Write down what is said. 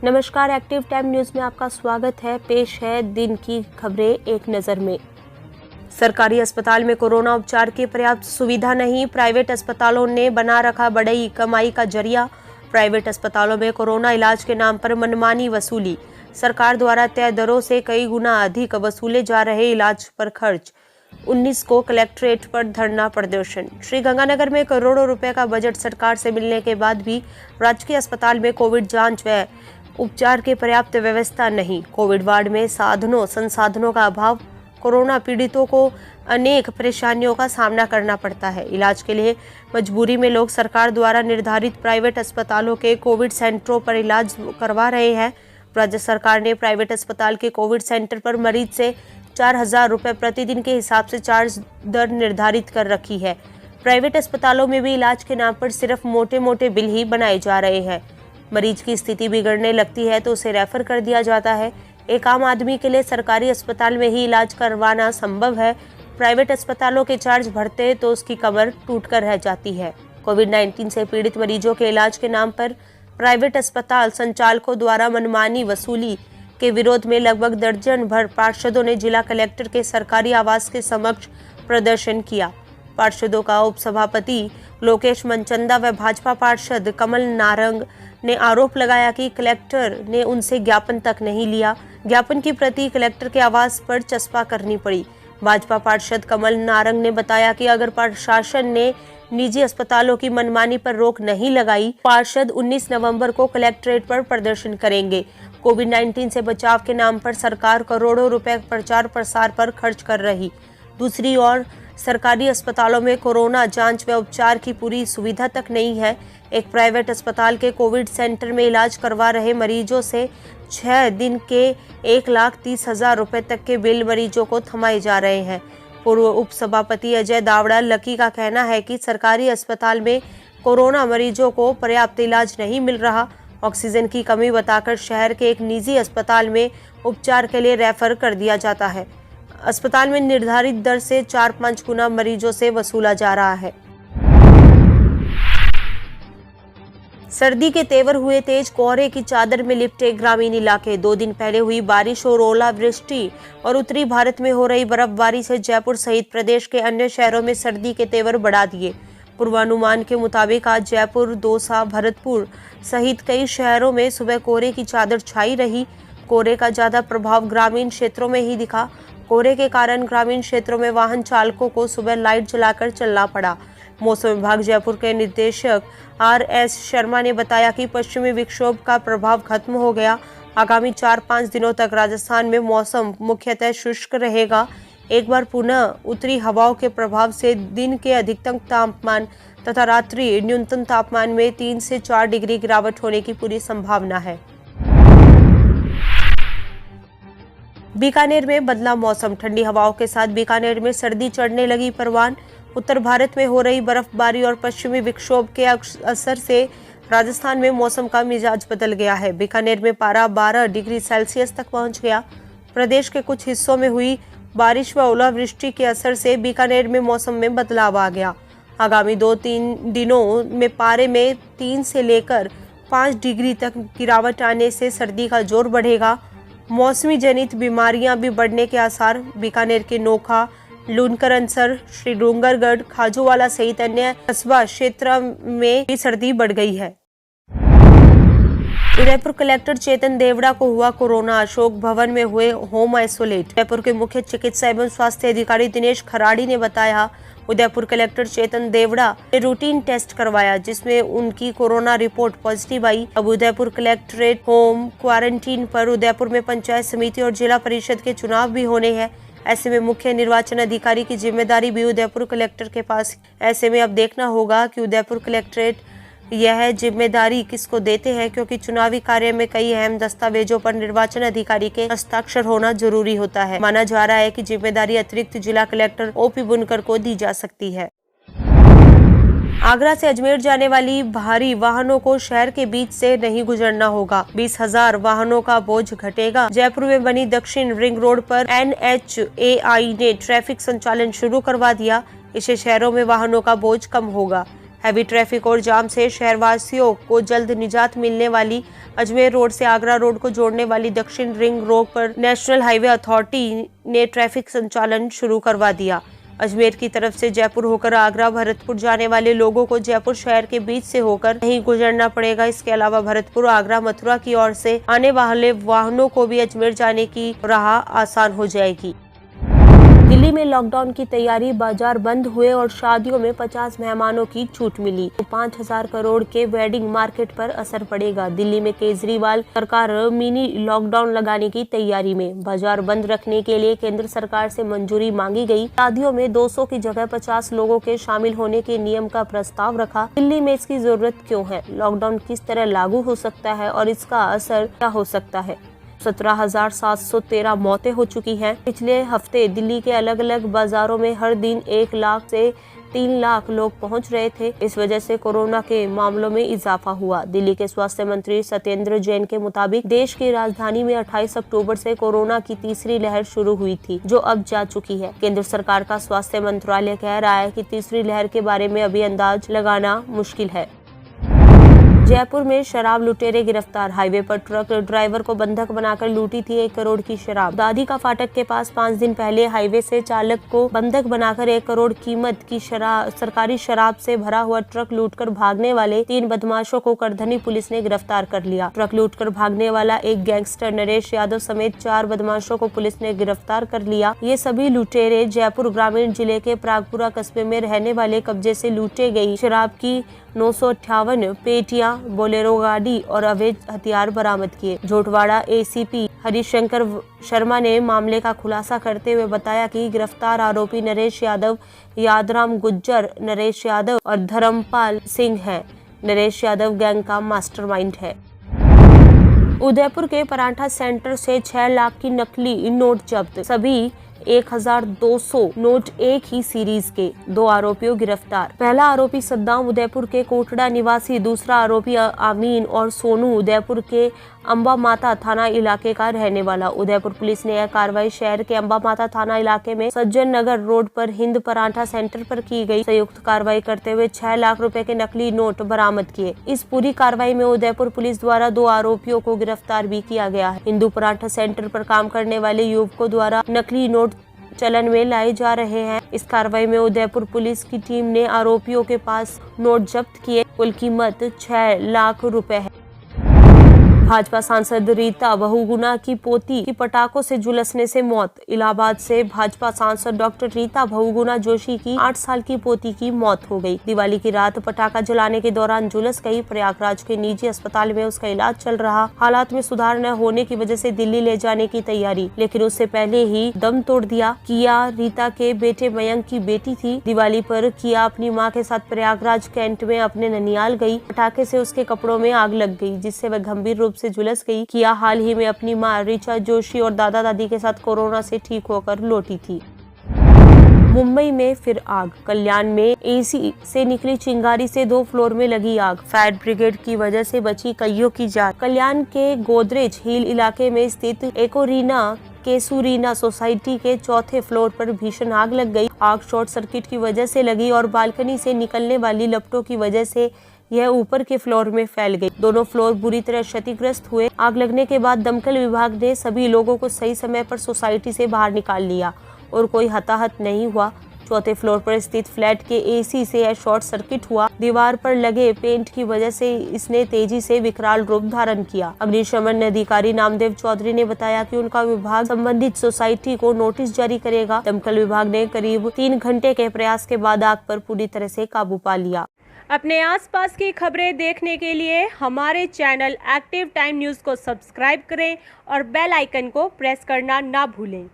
नमस्कार, active time news में आपका स्वागत है। पेश है दिन की खबरें एक नजर में। सरकारी अस्पताल में कोरोना उपचार की पर्याप्त सुविधा नहीं, प्राइवेट अस्पतालों ने बना रखा बड़ी कमाई का जरिया। प्राइवेट अस्पतालों में कोरोना इलाज के नाम पर मनमानी वसूली। सरकार द्वारा तय दरों से कई गुना अधिक वसूले जा रहे इलाज पर खर्च। 19 को कलेक्ट्रेट पर धरना प्रदर्शन। श्रीगंगानगर में करोड़ों रुपए का बजट सरकार से मिलने के बाद भी राजकीय अस्पताल में कोविड जांच व उपचार की पर्याप्त व्यवस्था नहीं। कोविड वार्ड में साधनों संसाधनों का अभाव। कोरोना पीड़ितों को अनेक परेशानियों का सामना करना पड़ता है। इलाज के लिए मजबूरी में लोग सरकार द्वारा निर्धारित प्राइवेट अस्पतालों के कोविड सेंटरों पर इलाज करवा रहे हैं। राज्य सरकार ने प्राइवेट अस्पताल के कोविड सेंटर पर मरीज से 4,000 रुपये प्रतिदिन के हिसाब से चार्ज दर निर्धारित कर रखी है। प्राइवेट अस्पतालों में भी इलाज के नाम पर सिर्फ मोटे मोटे बिल ही बनाए जा रहे हैं। मरीज की स्थिति बिगड़ने लगती है तो उसे रेफर कर दिया जाता है। एक आम आदमी के लिए सरकारी अस्पताल में ही इलाज करवाना संभव है। प्राइवेट अस्पतालों के चार्ज बढ़ते तो उसकी कमर टूटकर रह जाती है। कोविड-19 से पीड़ित मरीजों के इलाज के नाम पर प्राइवेट अस्पताल संचालकों द्वारा मनमानी वसूली के विरोध में लगभग दर्जन भर पार्षदों ने जिला कलेक्टर के सरकारी आवास के समक्ष प्रदर्शन किया। पार्षदों का उपसभापति लोकेश मनचंदा व भाजपा पार्षद कमल नारंग ने आरोप लगाया कि कलेक्टर ने उनसे ज्ञापन तक नहीं लिया। ज्ञापन की प्रति कलेक्टर के आवास पर चस्पा करनी पड़ी। भाजपा पार्षद कमल नारंग ने बताया कि अगर प्रशासन ने निजी अस्पतालों की मनमानी पर रोक नहीं लगाई, पार्षद 19 नवंबर को कलेक्ट्रेट पर प्रदर्शन करेंगे। कोविड-19 से बचाव के नाम पर सरकार करोड़ों रुपए प्रचार प्रसार पर खर्च कर रही। दूसरी ओर सरकारी अस्पतालों में कोरोना जांच व उपचार की पूरी सुविधा तक नहीं है। एक प्राइवेट अस्पताल के कोविड सेंटर में इलाज करवा रहे मरीजों से 6 दिन के 1,30,000 रुपए तक के बिल मरीजों को थमाए जा रहे हैं। पूर्व उपसभापति अजय दावड़ा लकी का कहना है कि सरकारी अस्पताल में कोरोना मरीजों को पर्याप्त इलाज नहीं मिल रहा। ऑक्सीजन की कमी बताकर शहर के एक निजी अस्पताल में उपचार के लिए रेफर कर दिया जाता है। अस्पताल में निर्धारित दर से 4-5 गुना मरीजों से वसूला जा रहा है। सर्दी के तेवर हुए तेज, कोहरे की चादर में लिपटे ग्रामीण इलाके। 2 दिन पहले हुई बारिश और ओलावृष्टि और उत्तरी भारत में हो रही बर्फबारी से जयपुर सहित प्रदेश के अन्य शहरों में सर्दी के तेवर बढ़ा दिए। पूर्वानुमान के मुताबिक आज जयपुर, दौसा, भरतपुर सहित कई शहरों में सुबह कोहरे की चादर छाई रही। कोहरे का ज्यादा प्रभाव ग्रामीण क्षेत्रों में ही दिखा। कोहरे के कारण ग्रामीण क्षेत्रों में वाहन चालकों को सुबह लाइट जलाकर चलना पड़ा। मौसम विभाग जयपुर के निदेशक RS शर्मा ने बताया कि पश्चिमी विक्षोभ का प्रभाव खत्म हो गया। आगामी 4-5 दिनों तक राजस्थान में मौसम मुख्यतः शुष्क रहेगा। एक बार पुनः उत्तरी हवाओं के प्रभाव से दिन के अधिकतम तापमान तथा रात्रि न्यूनतम तापमान में 3 से 4 डिग्री गिरावट होने की पूरी संभावना है। बीकानेर में बदला मौसम, ठंडी हवाओं के साथ बीकानेर में सर्दी चढ़ने लगी परवान। उत्तर भारत में हो रही बर्फबारी और पश्चिमी विक्षोभ के असर से राजस्थान में मौसम का मिजाज बदल गया है। बीकानेर में पारा 12 डिग्री सेल्सियस तक पहुंच गया। प्रदेश के कुछ हिस्सों में हुई बारिश व ओलावृष्टि के असर से बीकानेर में मौसम में बदलाव आ गया। आगामी 2-3 दिनों में पारे में 3 से लेकर 5 डिग्री तक गिरावट आने से सर्दी का जोर बढ़ेगा। मौसमी जनित बीमारियां भी बढ़ने के आसार। बीकानेर के नोखा, लूनकरनसर, श्री डूंगरगढ़, खाजूवाला सहित अन्य कस्बा क्षेत्र में भी सर्दी बढ़ गई है। उदयपुर कलेक्टर चेतन देवड़ा को हुआ कोरोना, अशोक भवन में हुए होम आइसोलेट। उदयपुर के मुख्य चिकित्सा एवं स्वास्थ्य अधिकारी दिनेश खराड़ी ने बताया, उदयपुर कलेक्टर चेतन देवड़ा ने रूटीन टेस्ट करवाया जिसमें उनकी कोरोना रिपोर्ट पॉजिटिव आई। अब उदयपुर कलेक्ट्रेट होम क्वारंटीन पर। उदयपुर में पंचायत समिति और जिला परिषद के चुनाव भी होने हैं। ऐसे में मुख्य निर्वाचन अधिकारी की जिम्मेदारी भी उदयपुर कलेक्टर के पास। ऐसे में अब देखना होगा कि उदयपुर कलेक्ट्रेट यह जिम्मेदारी किसको देते हैं, क्योंकि चुनावी कार्य में कई अहम दस्तावेजों पर निर्वाचन अधिकारी के हस्ताक्षर होना जरूरी होता है। माना जा रहा है कि जिम्मेदारी अतिरिक्त जिला कलेक्टर OP बुनकर को दी जा सकती है। आगरा से अजमेर जाने वाली भारी वाहनों को शहर के बीच से नहीं गुजरना होगा। 20,000 वाहनों का बोझ घटेगा। जयपुर में बनी दक्षिण रिंग रोड पर NHAI ने ट्रैफिक संचालन शुरू करवा दिया। इससे शहरों में वाहनों का बोझ कम होगा। हैवी ट्रैफिक और जाम से शहरवासियों को जल्द निजात मिलने वाली अजमेर रोड से आगरा रोड को जोड़ने वाली दक्षिण रिंग रोड पर नेशनल हाईवे अथॉरिटी ने ट्रैफिक संचालन शुरू करवा दिया। अजमेर की तरफ से जयपुर होकर आगरा भरतपुर जाने वाले लोगों को जयपुर शहर के बीच से होकर नहीं गुजरना पड़ेगा। इसके अलावा भरतपुर आगरा मथुरा की ओर से आने वाले वाहनों को भी अजमेर जाने की राह आसान हो जाएगी। दिल्ली में लॉकडाउन की तैयारी, बाजार बंद हुए और शादियों में 50 मेहमानों की छूट मिली तो 5,000 करोड़ के वेडिंग मार्केट पर असर पड़ेगा। दिल्ली में केजरीवाल सरकार मिनी लॉकडाउन लगाने की तैयारी में। बाजार बंद रखने के लिए केंद्र सरकार से मंजूरी मांगी गई। शादियों में 200 की जगह 50 लोगों के शामिल होने के नियम का प्रस्ताव रखा। दिल्ली में इसकी जरूरत क्यों है? लॉकडाउन किस तरह लागू हो सकता है और इसका असर क्या हो सकता है? 17,713 मौतें हो चुकी हैं। पिछले हफ्ते दिल्ली के अलग अलग बाजारों में हर दिन 1 लाख से 3 लाख लोग पहुंच रहे थे। इस वजह से कोरोना के मामलों में इजाफा हुआ। दिल्ली के स्वास्थ्य मंत्री सत्येंद्र जैन के मुताबिक देश की राजधानी में 28 अक्टूबर से कोरोना की तीसरी लहर शुरू हुई थी, जो अब जा चुकी है। केंद्र सरकार का स्वास्थ्य मंत्रालय कह रहा है कि तीसरी लहर के बारे में अभी अंदाज लगाना मुश्किल है। जयपुर में शराब लुटेरे गिरफ्तार। हाईवे पर ट्रक ड्राइवर को बंधक बनाकर लूटी थी 1 करोड़ की शराब। दादी का फाटक के पास 5 दिन पहले हाईवे से चालक को बंधक बनाकर 1 करोड़ कीमत की सरकारी शराब से भरा हुआ ट्रक लूटकर भागने वाले 3 बदमाशों को करधनी पुलिस ने गिरफ्तार कर लिया। ट्रक लूटकर भागने वाला एक गैंगस्टर नरेश यादव समेत 4 बदमाशों को पुलिस ने गिरफ्तार कर लिया। ये सभी लुटेरे जयपुर ग्रामीण जिले के प्रागपुरा कस्बे में रहने वाले कब्जे से लूटे गई शराब की 958 पेटियां, बोलेरो गाड़ी और अवैध हथियार बरामद किए। झोटवाड़ा एसीपी हरिशंकर शर्मा ने मामले का खुलासा करते हुए बताया कि गिरफ्तार आरोपी नरेश यादव, यादराम गुज्जर, नरेश यादव और धर्मपाल सिंह हैं। नरेश यादव गैंग का मास्टरमाइंड है। उदयपुर के परांठा सेंटर से 6 लाख की नकली नोट जब्त। सभी 1,200 नोट एक ही सीरीज के। 2 आरोपियों गिरफ्तार। पहला आरोपी सद्दाम उदयपुर के कोटड़ा निवासी, दूसरा आरोपी आमीन और सोनू उदयपुर के अंबा माता थाना इलाके का रहने वाला। उदयपुर पुलिस ने यह कार्रवाई शहर के अंबा माता थाना इलाके में सज्जन नगर रोड पर हिंद परांठा सेंटर पर की गई। संयुक्त कार्रवाई करते हुए 6 लाख रुपए के नकली नोट बरामद किए। इस पूरी कार्रवाई में उदयपुर पुलिस द्वारा 2 आरोपियों को गिरफ्तार भी किया गया है। हिंदू परांठा सेंटर पर काम करने वाले युवकों द्वारा नकली नोट चलन में लाए जा रहे हैं। इस कार्रवाई में उदयपुर पुलिस की टीम ने आरोपियों के पास नोट जब्त किए। कुल कीमत 6 लाख रुपए है। भाजपा सांसद रीता बहुगुणा की पोती की पटाखों से झुलसने से मौत। इलाहाबाद से भाजपा सांसद डॉक्टर रीता बहुगुणा जोशी की 8 साल की पोती की मौत हो गई। दिवाली की रात पटाखा जलाने के दौरान झुलस गई। प्रयागराज के निजी अस्पताल में उसका इलाज चल रहा। हालात में सुधार न होने की वजह से दिल्ली ले जाने की तैयारी, लेकिन उससे पहले ही दम तोड़ दिया। किया रीता के बेटे मयंक की बेटी थी। दिवाली पर किया अपनी माँ के साथ प्रयागराज कैंट में अपने ननियाल गई। पटाखे से उसके कपड़ों में आग लग गई, जिससे वह गंभीर रूप से झुलस गई। किया हाल ही में अपनी मां ऋचा जोशी और दादा दादी के साथ कोरोना से ठीक होकर लौटी थी। मुंबई में फिर आग। कल्याण में एसी से निकली चिंगारी से 2 फ्लोर में लगी आग। फायर ब्रिगेड की वजह से बची कईयों की जान। कल्याण के गोदरेज हिल इलाके में स्थित एकोरीना केसुरीना सोसाइटी के 4थे फ्लोर पर भीषण आग लग गई। आग शॉर्ट सर्किट की वजह से लगी और बालकनी से निकलने वाली लपटों की वजह से यह ऊपर के फ्लोर में फैल गई। दोनों फ्लोर बुरी तरह क्षतिग्रस्त हुए। आग लगने के बाद दमकल विभाग ने सभी लोगों को सही समय पर सोसाइटी से बाहर निकाल लिया और कोई हताहत नहीं हुआ। 4थे फ्लोर पर स्थित फ्लैट के एसी से यह शॉर्ट सर्किट हुआ। दीवार पर लगे पेंट की वजह से इसने तेजी से विकराल रूप धारण किया। अग्निशमन अधिकारी नामदेव चौधरी ने बताया कि उनका विभाग संबंधित सोसाइटी को नोटिस जारी करेगा। दमकल विभाग ने करीब 3 घंटे के प्रयास के बाद आग पर पूरी तरह से काबू पा लिया। अपने आसपास की खबरें देखने के लिए हमारे चैनल एक्टिव टाइम न्यूज़ को सब्सक्राइब करें और बेल आइकन को प्रेस करना ना भूलें।